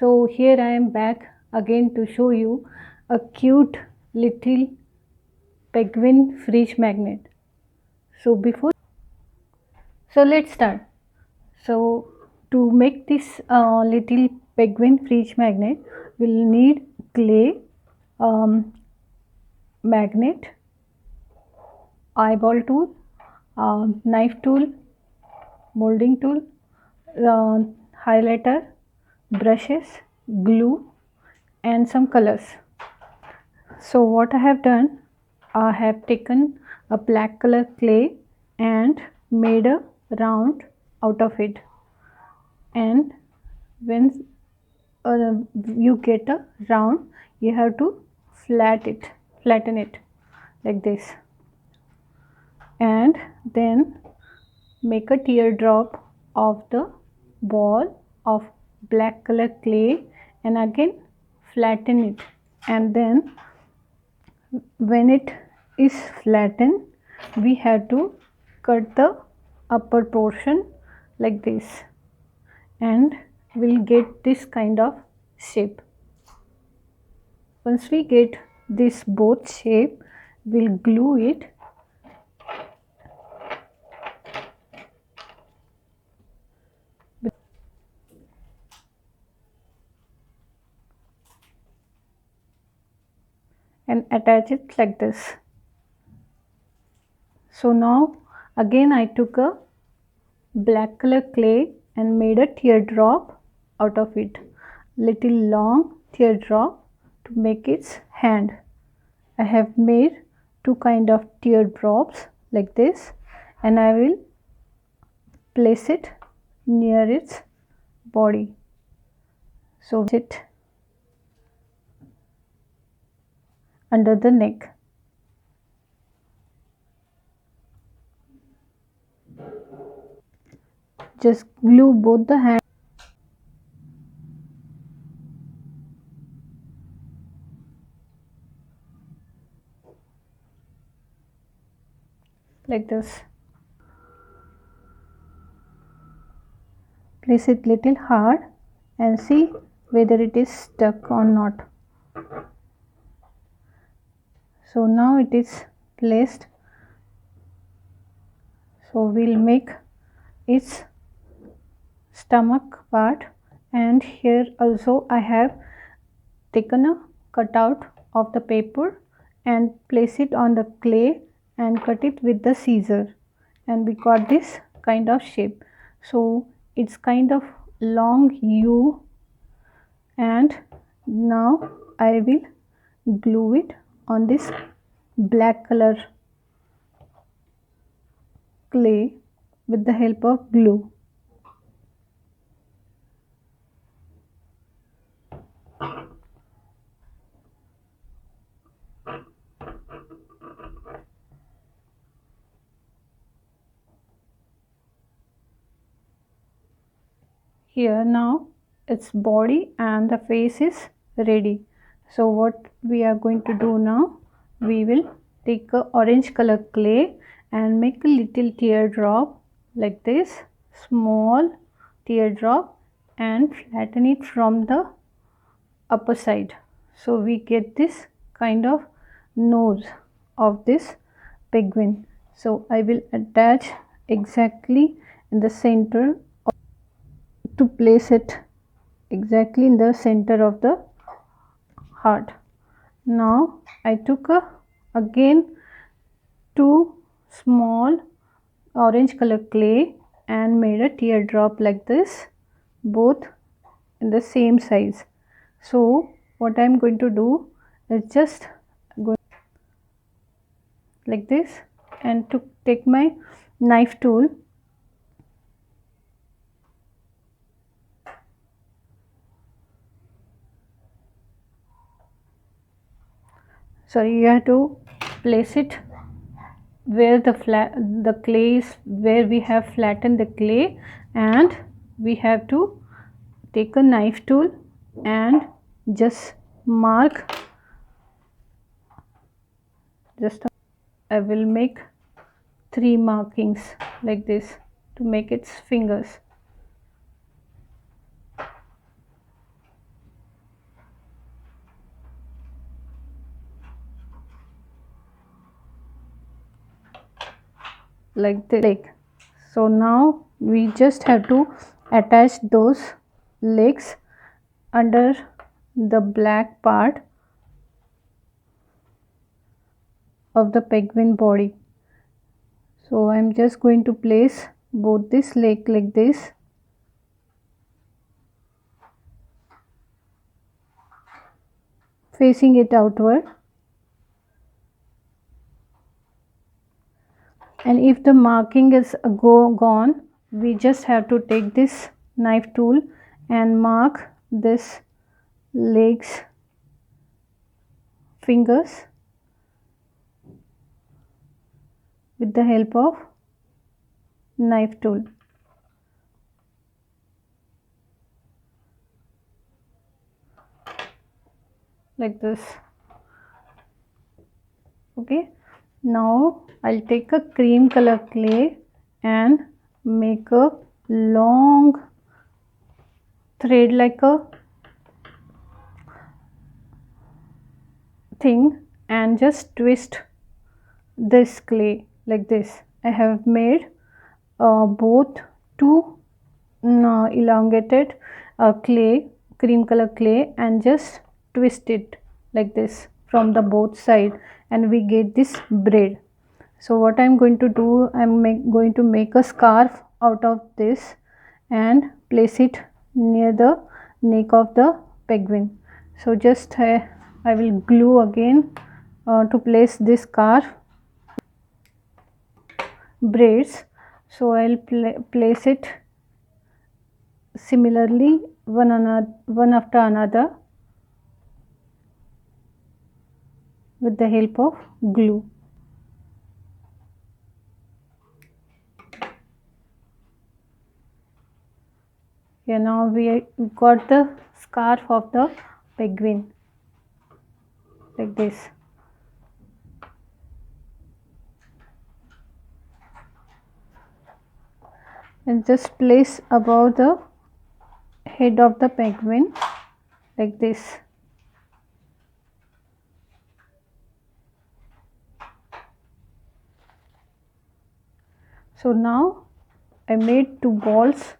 So here I am back again to show you a cute little penguin fridge magnet. So before, so let's start. So to make this little penguin fridge magnet, we'll need clay, um, magnet, eyeball tool, knife tool, molding tool, uh, highlighter, brushes, glue, and some colors. So what I have done, I have taken a black color clay and made a round out of it. And when you get a round, you have to flatten it like this, and then make a teardrop of the ball of black color clay, and again flatten it, and then when it is flattened, we have to cut the upper portion like this, and we'll get this kind of shape. Once we get this both shape, we'll glue it and attach it like this. So now again I took a black color clay and made a teardrop out of it, little long teardrop to make its hand. I have made two kind of teardrops like this, and I will place it near its body. So it under the neck. Just glue both the hands like this. Place it little hard and see whether it is stuck or not. So now it is placed. So we'll make its stomach part, and here also I have taken a cutout of the paper and place it on the clay and cut it with the scissor, and we got this kind of shape. So it's kind of long U, and now I will glue it on this black color clay with the help of glue. Here now its body and the face is ready. So what we are going to do now, we will take a orange color clay and make a little teardrop like this, small teardrop, and flatten it from the upper side. So we get this kind of nose of this penguin. So I will attach exactly in the center to place it exactly in the center of the heart. Now I took again two small orange color clay and made a teardrop like this, both in the same size. So what I am going to do is just go like this, and to take my knife tool, sorry, you have to place it where the clay is, where we have flattened the clay, and we have to take a knife tool and just mark, I will make 3 markings like this to make its fingers. like this leg. So now we just have to attach those legs under the black part of the penguin body. So I'm just going to place both this leg like this, facing it outward. And if the marking is gone, we just have to take this knife tool and mark this legs fingers with the help of knife tool. Like this. Okay, now I'll take a cream color clay and make a long thread like a thing and just twist this clay like this. I have made both two elongated cream color clay, and just twist it like this from the both side, and we get this braid. So what I'm going to do, I'm going to make a scarf out of this and place it near the neck of the penguin. So just I will glue again to place this scarf braids. So I'll place it similarly one after another with the help of glue. Yeah, now we got the scarf of the penguin like this. And just place above the head of the penguin like this. So now I made two balls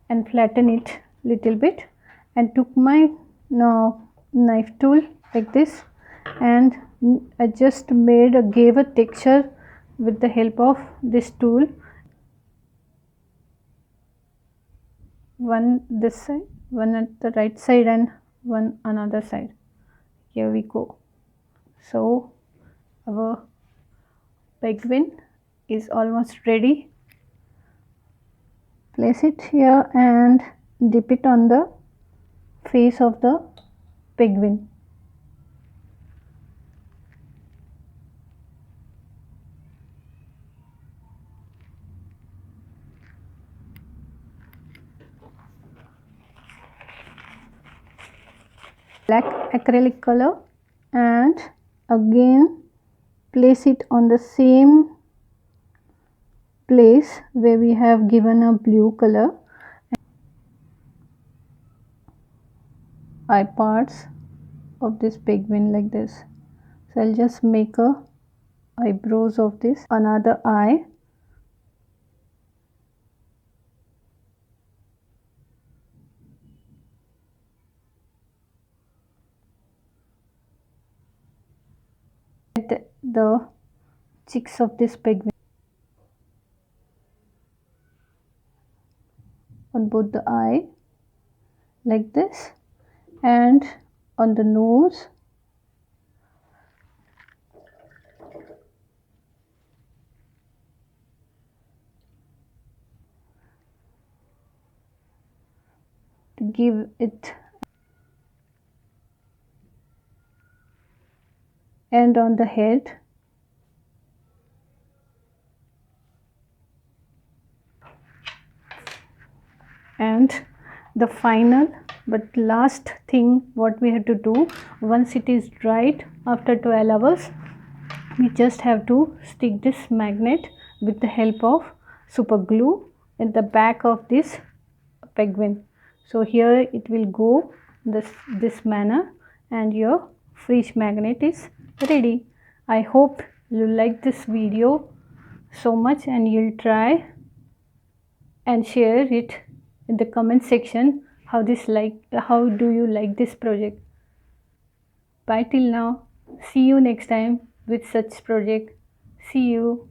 and flatten it little bit, and took my knife tool like this, and I just gave a texture with the help of this tool. One this side, one at the right side, and one another side. Here we go. So our penguin is almost ready. Place it here and dip it on the face of the penguin. Black acrylic color, and again place it on the same place where we have given a blue color eye parts of this penguin like this. So I'll just make a eyebrows of this, another eye, the cheeks of this penguin on both the eye like this, and on the nose to give it, and on the head. And the final but last thing what we have to do, once it is dried after 12 hours, we just have to stick this magnet with the help of super glue in the back of this penguin. So here it will go this manner, and your fridge magnet is ready. I hope you like this video. so much, and you'll try and share it in the comment section. How do you like this project? Bye till now. See you next time with such project. See you.